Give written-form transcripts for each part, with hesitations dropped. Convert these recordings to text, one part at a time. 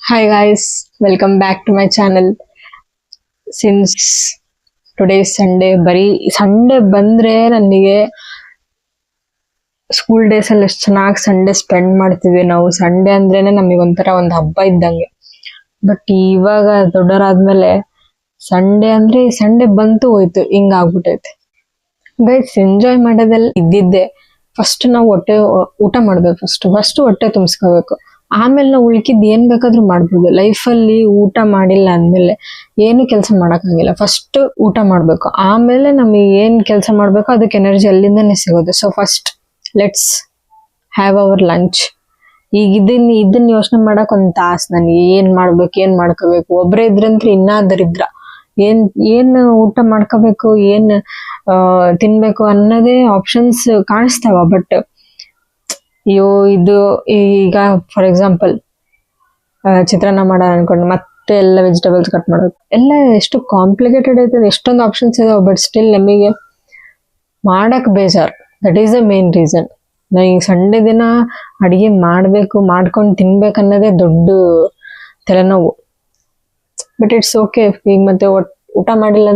Hi guys, welcome back to my channel. Since today is Sunday, ಬರೀ Sunday ಬಂದ್ರೆ ನನಗೆ school days ಅಲ್ಲಿ ಎಷ್ಟು ಚೆನ್ನಾಗಿ ಸಂಡೇ ಸ್ಪೆಂಡ್ ಮಾಡ್ತೀವಿ ನಾವು. ಸಂಡೇ ಅಂದ್ರೇನೆ ನಮಗೆ ಒಂಥರ ಒಂದು ಹಬ್ಬ ಇದ್ದಂಗೆ. ಬಟ್ ಇವಾಗ ದೊಡ್ಡವರಾದ್ಮೇಲೆ ಸಂಡೇ ಅಂದ್ರೆ ಸಂಡೇ ಬಂತು ಹೋಯ್ತು ಹಿಂಗ ಆಗ್ಬಿಟ್ಟೈತೆ. ಗೈಸ್ ಎಂಜಾಯ್ ಮಾಡೋದೆಲ್ಲ ಇದ್ದಿದ್ದೆ. ಫಸ್ಟ್ ನಾವು ಊಟ ಮಾಡ್ಬೇಕು. ಫಸ್ಟ್ ಹೊಟ್ಟೆ ತುಂಬಿಸ್ಕೋಬೇಕು. ಆಮೇಲೆ ನಾವು ಉಳ್ಕಿದ್ ಏನ್ ಬೇಕಾದ್ರೂ ಮಾಡ್ಬೋದು. ಲೈಫಲ್ಲಿ ಊಟ ಮಾಡಿಲ್ಲ ಅಂದ್ಮೇಲೆ ಏನು ಕೆಲಸ ಮಾಡಕ್ಕಾಗಿಲ್ಲ. ಫಸ್ಟ್ ಊಟ ಮಾಡ್ಬೇಕು, ಆಮೇಲೆ ನಮಗೆ ಏನ್ ಕೆಲಸ ಮಾಡ್ಬೇಕು ಅದಕ್ಕೆ ಎನರ್ಜಿ ಅಲ್ಲಿಂದನೇ ಸಿಗೋದು. So first let's have our lunch. ಈಗ ಇದನ್ನ ಯೋಚನೆ ಮಾಡಕ್ ಒಂದ್ ತಾಸ್ ನನಗೆ ಏನ್ ಮಾಡ್ಬೇಕು ಏನ್ ಮಾಡ್ಕೋಬೇಕು. ಒಬ್ರೇ ಇದ್ರಂದ್ರೆ ಇನ್ನ ದರಿದ್ರ. ಏನ್ ಊಟ ಮಾಡ್ಕೋಬೇಕು, ಏನ್ ತಿನ್ಬೇಕು ಅನ್ನೋದೇ ಆಪ್ಷನ್ಸ್ ಕಾಣಿಸ್ತಾವ. ಬಟ್ ಅಯ್ಯೋ ಇದು ಈಗ ಫಾರ್ ಎಕ್ಸಾಂಪಲ್ ಚಿತ್ರಾನ್ನ ಮಾಡೋಣ ಅನ್ಕೊಂಡು ಮತ್ತೆ ಎಲ್ಲ ವೆಜಿಟೇಬಲ್ಸ್ ಕಟ್ ಮಾಡೋದು ಎಲ್ಲ ಎಷ್ಟು ಕಾಂಪ್ಲಿಕೇಟೆಡ್ ಐತೆ. ಎಷ್ಟೊಂದು ಆಪ್ಷನ್ಸ್ ಇದಾವೆ. ಬಟ್ ಸ್ಟಿಲ್ ನಮಗೆ ಮಾಡಕ್ ಬೇಜಾರ್. That is the main reason. ನನಗೆ ಸಂಡೇ ದಿನ ಅಡಿಗೆ ಮಾಡ್ಬೇಕು, ಮಾಡ್ಕೊಂಡು ತಿನ್ಬೇಕು ಅನ್ನೋದೇ ದೊಡ್ಡ ತಲೆನೋವು. But it's okay. ಈಗ ಮತ್ತೆ ಊಟ ಮಾಡಿಲ್ಲ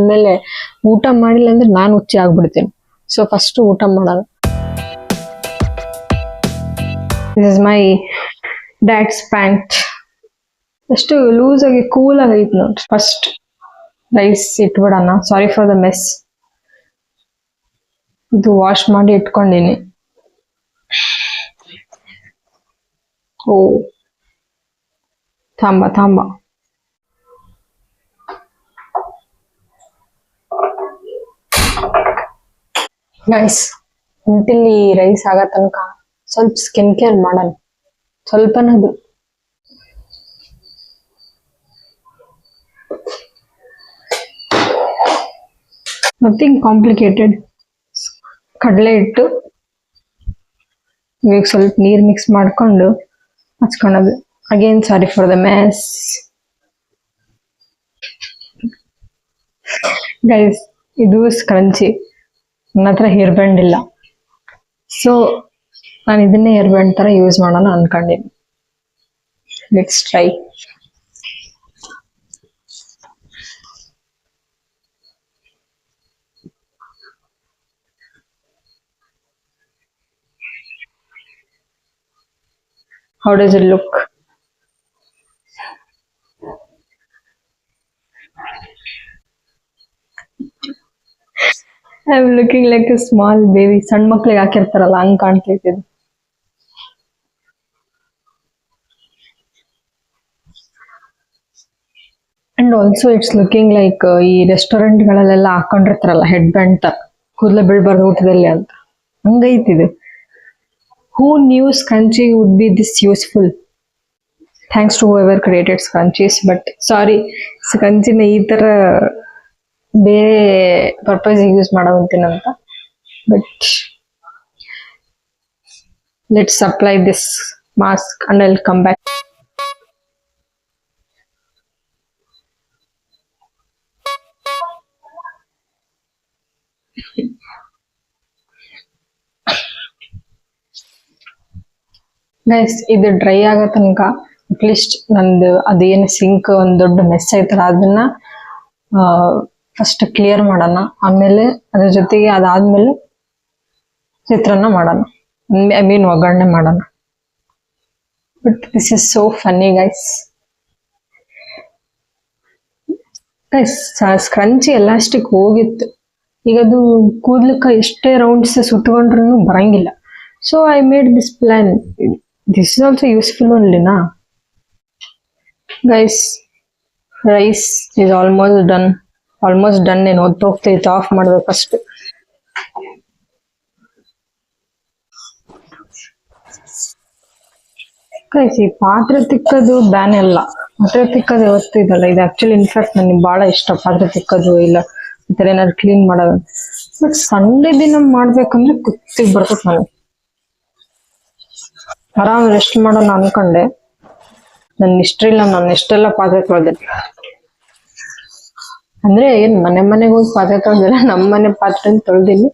ಅಂದ್ರೆ ನಾನು ಹುಚ್ಚಿ ಆಗ್ಬಿಡ್ತೀನಿ. ಸೊ ಫಸ್ಟ್ ಊಟ ಮಾಡೋಣ. This is my dad's pant. ಎಷ್ಟು ಲೂಸ್ ಆಗಿ ಕೂಲ್ ಆಗೈತೆ ನೋಡ್ರಿ. ಫಸ್ಟ್ ರೈಸ್ ಇಟ್ಬಿಡೋಣ. Sorry for the mess. ಇದು ವಾಶ್ ಮಾಡಿ ಇಟ್ಕೊಂಡಿನಿ. ಓ ತಾಂಬ ಗೈಸ್, ಇಂಟಿಲ್ಲಿ ರೈಸ್ ಆಗೋ ತನಕ ಸ್ವಲ್ಪ ಸ್ಕಿನ್ ಕೇರ್ ಮಾಡೋಣ. ಸ್ವಲ್ಪನದು ನಥಿಂಗ್ ಕಾಂಪ್ಲಿಕೇಟೆಡ್. ಕಡಲೆ ಹಿಟ್ಟು ಈಗ ಸ್ವಲ್ಪ ನೀರ್ ಮಿಕ್ಸ್ ಮಾಡ್ಕೊಂಡು ಹಚ್ಕೊಳೋದು. Again sorry for the mess. Guys, ಇದು ಸ್ಕ್ರಂಚಿ. ನನ್ನ ಹತ್ರ ಹೇರ್ ಬ್ಯಾಂಡ್ ಇಲ್ಲ. ಸೊ ನಾನು ಇದನ್ನೇ ಹೇರ್ ಬ್ಯಾಂಡ್ ತರ ಯೂಸ್ ಮಾಡೋಣ ಅನ್ಕೊಂಡಿದ್ದೀನಿ. Let's try. How does it look? I'm looking like a small baby. ಸಣ್ಣ ಮಕ್ಳಿಗೆ ಹಾಕಿರ್ತಾರಲ್ಲ ಹಂಗ್ ಕಾಣ್ತೈತಿ. And also it's looking like ಈ ರೆಸ್ಟೋರೆಂಟ್ ಗಳಲ್ಲೆಲ್ಲ ಹಾಕೊಂಡಿರ್ತಾರಲ್ಲ ಹೆಡ್ ಬ್ಯಾಂಡ್ ತರ, ಕೂದಲ ಬೀಳ್ಬಾರ್ದು ಊಟದಲ್ಲಿ ಅಂತ. ಹಂಗೈತಿದು. Who knew scrunchie would be this useful? Thanks to whoever created scrunchies. But sorry, scrunchie ಈ ತರ ಬೇರೆ ಪರ್ಪಸ್ ಯೂಸ್ ಮಾಡೋವಂತೀನಂತ. But let's apply this mask and I'll come back. Guys, ಇದು ಡ್ರೈ ಆಗೋ ತನಕ ಅಟ್ಲೀಸ್ಟ್ ನಂದು ಅದೇನು ಸಿಂಕ್ ಒಂದ್ ದೊಡ್ಡ ಮೆಸ್ ಐತಲ್ಲ ಅದನ್ನ ಫಸ್ಟ್ ಕ್ಲಿಯರ್ ಮಾಡೋಣ. ಆಮೇಲೆ ಅದ್ರ ಜೊತೆಗೆ ಅದಾದ್ಮೇಲೆ ಚಿತ್ರಾನ್ನ ಮಾಡೋಣ. ಐ ಮೀನ್ ಒಗ್ಗರಣೆ ಮಾಡೋಣ. But this is so funny guys. Guys, scrunchie elastic ಹೋಗಿತ್ತು. ಈಗ ಅದು ಕೂದ್ಲಕ್ಕ ಎಷ್ಟೇ ರೌಂಡ್ಸ್ ಸುತ್ತಕೊಂಡ್ರು ಬರಂಗಿಲ್ಲ. So I made this plan. This is also useful only ನಾ. Guys, rice is almost done. ಏನು ಹೋಗ್ತೈತೆ, ಆಫ್ ಮಾಡ್ಬೇಕು ಫಸ್ಟ್. ಗೈಸ್, ಈ ಪಾತ್ರೆ ತಿಕ್ಕದು ಬ್ಯಾನ್ ಎಲ್ಲ. ಪಾತ್ರೆ ತಿಕ್ಕದು ಯಾವತ್ತು ಇದಲ್ಲ. ಇದು ಆಕ್ಚುಲಿ ಇನ್ಫ್ಯಾಕ್ಟ್ ನನಗೆ ಬಹಳ ಇಷ್ಟ ಪಾತ್ರೆ ತಿಕ್ಕದು, ಇಲ್ಲ ಈ ತರ ಏನಾದ್ರು ಕ್ಲೀನ್ ಮಾಡೋದು. ಬಟ್ ಸಂಡೇ ದಿನ ಮಾಡ್ಬೇಕಂದ್ರೆ ಕುತ್ತಿಗೆ ಬರ್ತದೆ ನನಗೆ. ಆರಾಮ್ ರೆಸ್ಟ್ ಮಾಡೋಣ ಅನ್ಕೊಂಡೆ. ನಾನು ಎಷ್ಟೆಲ್ಲ ಪಾತ್ರೆ ತೊಳೆದೆ ಅಂದ್ರೆ ಏನ್ ಮನೆಗೆ ಹೋಗಿ ಪಾತ್ರೆ ತೊಳೆದಿಲ್ಲ, ನಮ್ಮ ಮನೆ ಪಾತ್ರೆ ತೊಳೆದಿನಿ.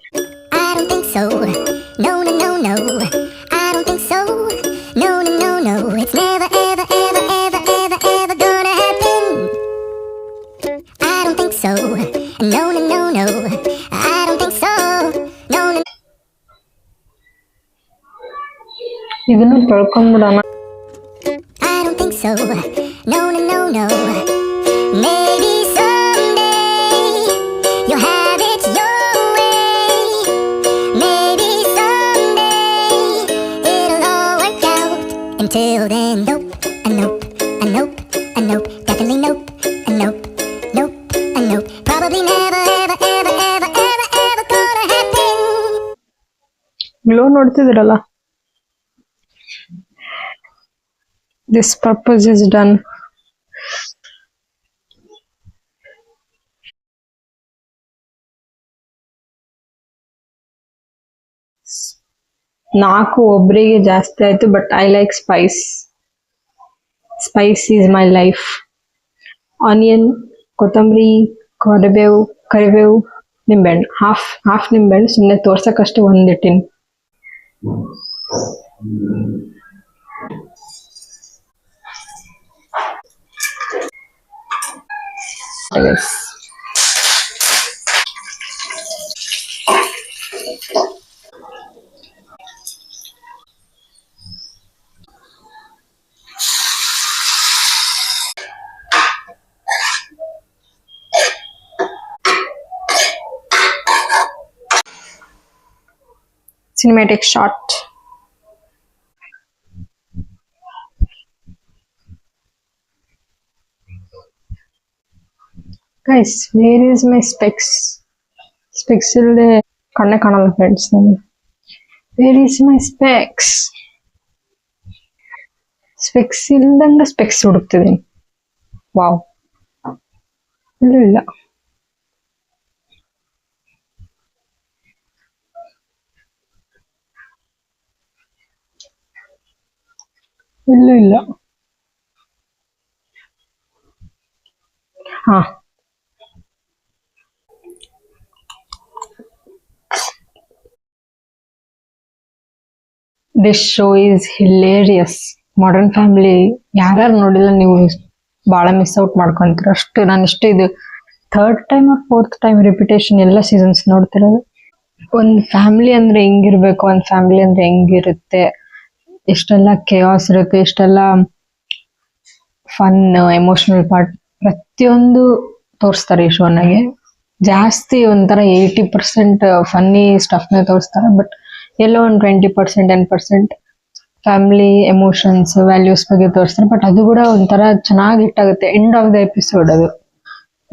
ಇದನ್ನು ತೊಳ್ಕೊಂಡ್ಬಿಡೋಣ. I don't think so. No, no, no, no. Maybe someday you'll have it your way. Maybe someday it'll all work out. Until then, nope, and nope, and nope, and nope. Definitely nope, and nope, nope, and nope. Probably never, ever, ever, ever, ever, ever gonna happen. Glow ನೋಡ್ತಿದ್ದೀರಲ್ಲ, this purpose is done. ನಾಲ್ಕು ಒಬ್ರಿಗೆ ಜಾಸ್ತಿ ಆಯ್ತು, but I like spice. Spice is my life. Onion, ಕೊತ್ತಂಬರಿ, ಕರಿಬೇವು, ನಿಂಬೆಹಣ್ಣು, half ನಿಂಬೆಹಣ್ಣು, ಸುಮ್ಮನೆ ತೋರ್ಸಕ್ಕಷ್ಟೇ ಒಂದಿಟ್ಟಿನಿ. Cinematic shot. Guys, where is my specs? Specs ಇಲ್ಲದೆ ಕಣ್ಣೇ ಕಾಣಲ್ಲ ಫ್ರೆಂಡ್ಸ್ ನನಗೆ. Where is my specs? Specs ಇಲ್ದಂಗ ಸ್ಪೆಕ್ಸ್ ಹುಡುಕ್ತಿದ್ದೀನಿ. ವಾವ್, ಇಲ್ಲೂ ಇಲ್ಲ. ಇಲ್ಲೂ ಇಲ್ಲ. ಹಾ, this show is hilarious. Modern family ಯಾರ್ಯಾರು ನೋಡಿಲ್ಲ ನೀವು ಭಾಳ ಮಿಸ್ ಔಟ್ ಮಾಡ್ಕೊಂತೀರ. ಅಷ್ಟು ನಾನು ಇಷ್ಟು ಇದು 3rd time or 4th time repetition ಎಲ್ಲ ಸೀಸನ್ಸ್ ನೋಡ್ತಿರೋದು. ಒಂದು ಫ್ಯಾಮಿಲಿ ಅಂದ್ರೆ ಹೆಂಗಿರ್ಬೇಕು, ಒಂದು ಫ್ಯಾಮಿಲಿ ಅಂದ್ರೆ ಹೆಂಗಿರುತ್ತೆ, ಎಷ್ಟೆಲ್ಲ ಕೇಯಾಸ್ ಇರುತ್ತೆ, ಎಷ್ಟೆಲ್ಲ ಫನ್, ಎಮೋಷನಲ್ ಪಾರ್ಟ್ ಪ್ರತಿಯೊಂದು ತೋರಿಸ್ತಾರೆ ಈ ಶೋನಾಗೆ. ಜಾಸ್ತಿ ಒಂಥರ 80% ಫನ್ನಿ ಸ್ಟಫ್ನೇ ತೋರಿಸ್ತಾರೆ, ಬಟ್ ಎಲ್ಲೋ ಒಂದು 20% 10% ಫ್ಯಾಮಿಲಿ ಎಮೋಷನ್ಸ್, ವ್ಯಾಲ್ಯೂಸ್ ಬಗ್ಗೆ ತೋರಿಸ್ತಾರೆ. ಬಟ್ ಅದು ಕೂಡ ಒಂಥರ ಚೆನ್ನಾಗಿ ಹಿಟ್ಟಾಗುತ್ತೆ ಎಂಡ್ ಆಫ್ ದ ಎಪಿಸೋಡ್ ಅದು.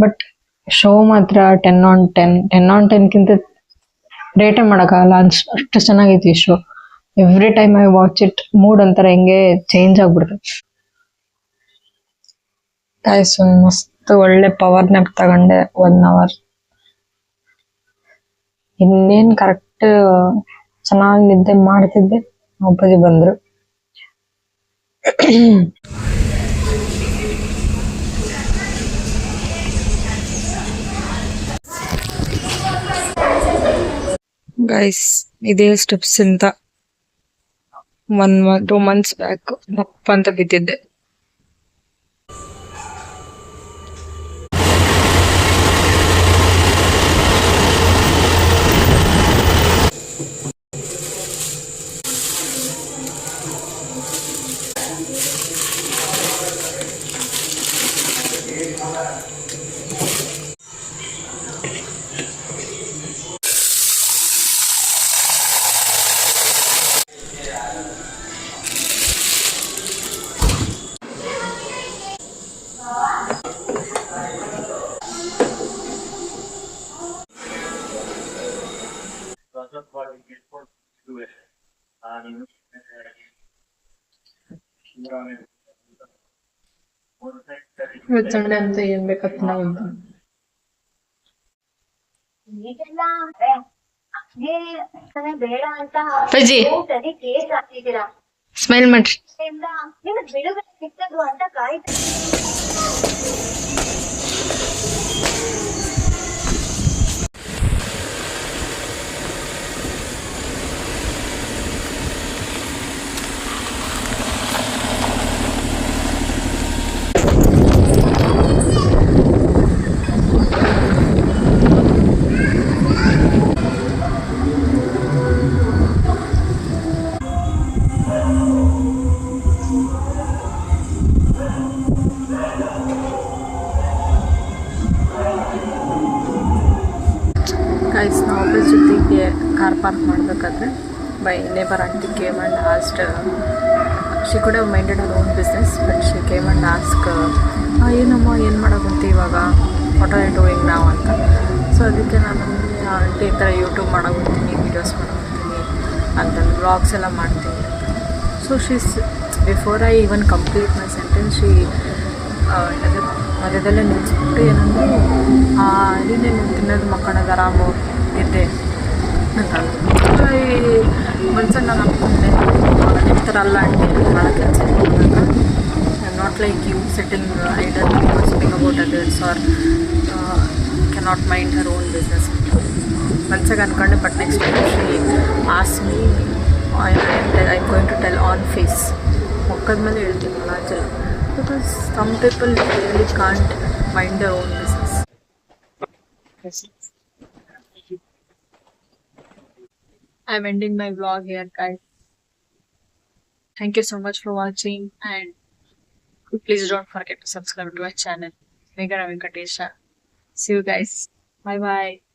ಬಟ್ ಶೋ ಮಾತ್ರ 10/10 ರೇಟೇ ಮಾಡೋಕ್ಕಾಗಲ್ಲ, ಅಷ್ಟು ಚೆನ್ನಾಗೈತಿ ಈ show. Every time I watch it, mood ಒಂಥರ ಹೆಂಗೆ ಚೇಂಜ್ ಆಗ್ಬಿಡ್ತದೆ. ಗೈಸ್, ಒಂದು ಮಸ್ತ್ ಒಳ್ಳೆ ಪವರ್ ನ್ಯಾಪ್ ತಗೊಂಡೆ 1 hour. ಇನ್ನೇನು ಕರೆಕ್ಟ್ ಚೆನ್ನಾಗಿ ನಿದ್ದೆ ಮಾಡ್ತಿದ್ದೆ, ಅಪ್ಪಾಜಿ ಬಂದ್ರು. ಗೈಸ್, ಇದೇ ಸ್ಟೆಪ್ಸ್ ಇಂದ 2 months ಬ್ಯಾಕ್ ದಪ್ಪ ಅಂತ ಬಿದ್ದಿದ್ದೆ. ಸಂಡೆ ಅಂತ ಏನ್ ಬೇಕಂತ ನಾವು ಅಜ್ಜಿ ಸ್ಮೈಲ್ ಮಾಡ್ರಿ. ಪಾರ್ಕ್ ಮಾಡಬೇಕಾದ್ರೆ by neighbour aunty came and asked she could have minded our own business but she came and ask ಏನಮ್ಮ ಏನು ಮಾಡೋಕ್ಕಂತ ಇವಾಗ ವಾಟ್ ಆರ್ ಯು ಡೂಯಿಂಗ್ ನಾವು ಅಂತ. ಸೊ ಅದಕ್ಕೆ ನಾನು ಆಂಟಿ ಈ ಥರ ಯೂಟ್ಯೂಬ್ ಮಾಡೋಕ್ಕೋಗ್ತೀನಿ, ವೀಡಿಯೋಸ್ ಮಾಡೋಕ್ಕೋಗ್ತೀನಿ ಅಂತಂದು ವ್ಲಾಗ್ಸ್ ಎಲ್ಲ ಮಾಡ್ತೀನಿ ಅಂತ. So she's before I even complete my sentence she ಮಧ್ಯದಲ್ಲೇ ನಿಲ್ಲಿಸ್ಬಿಟ್ಟು ಏನಂದರೆ ನೀನೇನು ತಿನ್ನೋದು ಮಕ್ಕಳದ ಆರಾಮು ಇದ್ದೆ ಅಂತ. ಒಂದ್ಸಲ ನಾನು ಅಂದ್ಕೊಂಡೆ ನಿಮ್ಮ ಥರ ಅಲ್ಲ ಆಂಟಿ ಭಾಳ ಕೆಲಸ I am not like you sitting idle speaking about others are cannot mind her own business. ಮನ್ಸಾಗ ಅಂದ್ಕೊಂಡೆ but next time she ask me I am going to tell on face ಮೊಕ್ಕದ ಮೇಲೆ ಹೇಳ್ತೀನಲ್ಲ ಆಚೆಲ್ಲ. Because some people really can't mind their own business. I'm ending my vlog here, guys. Thank you so much for watching, and please don't forget to subscribe to our channel, Megha Venkatesha. See you guys. Bye bye.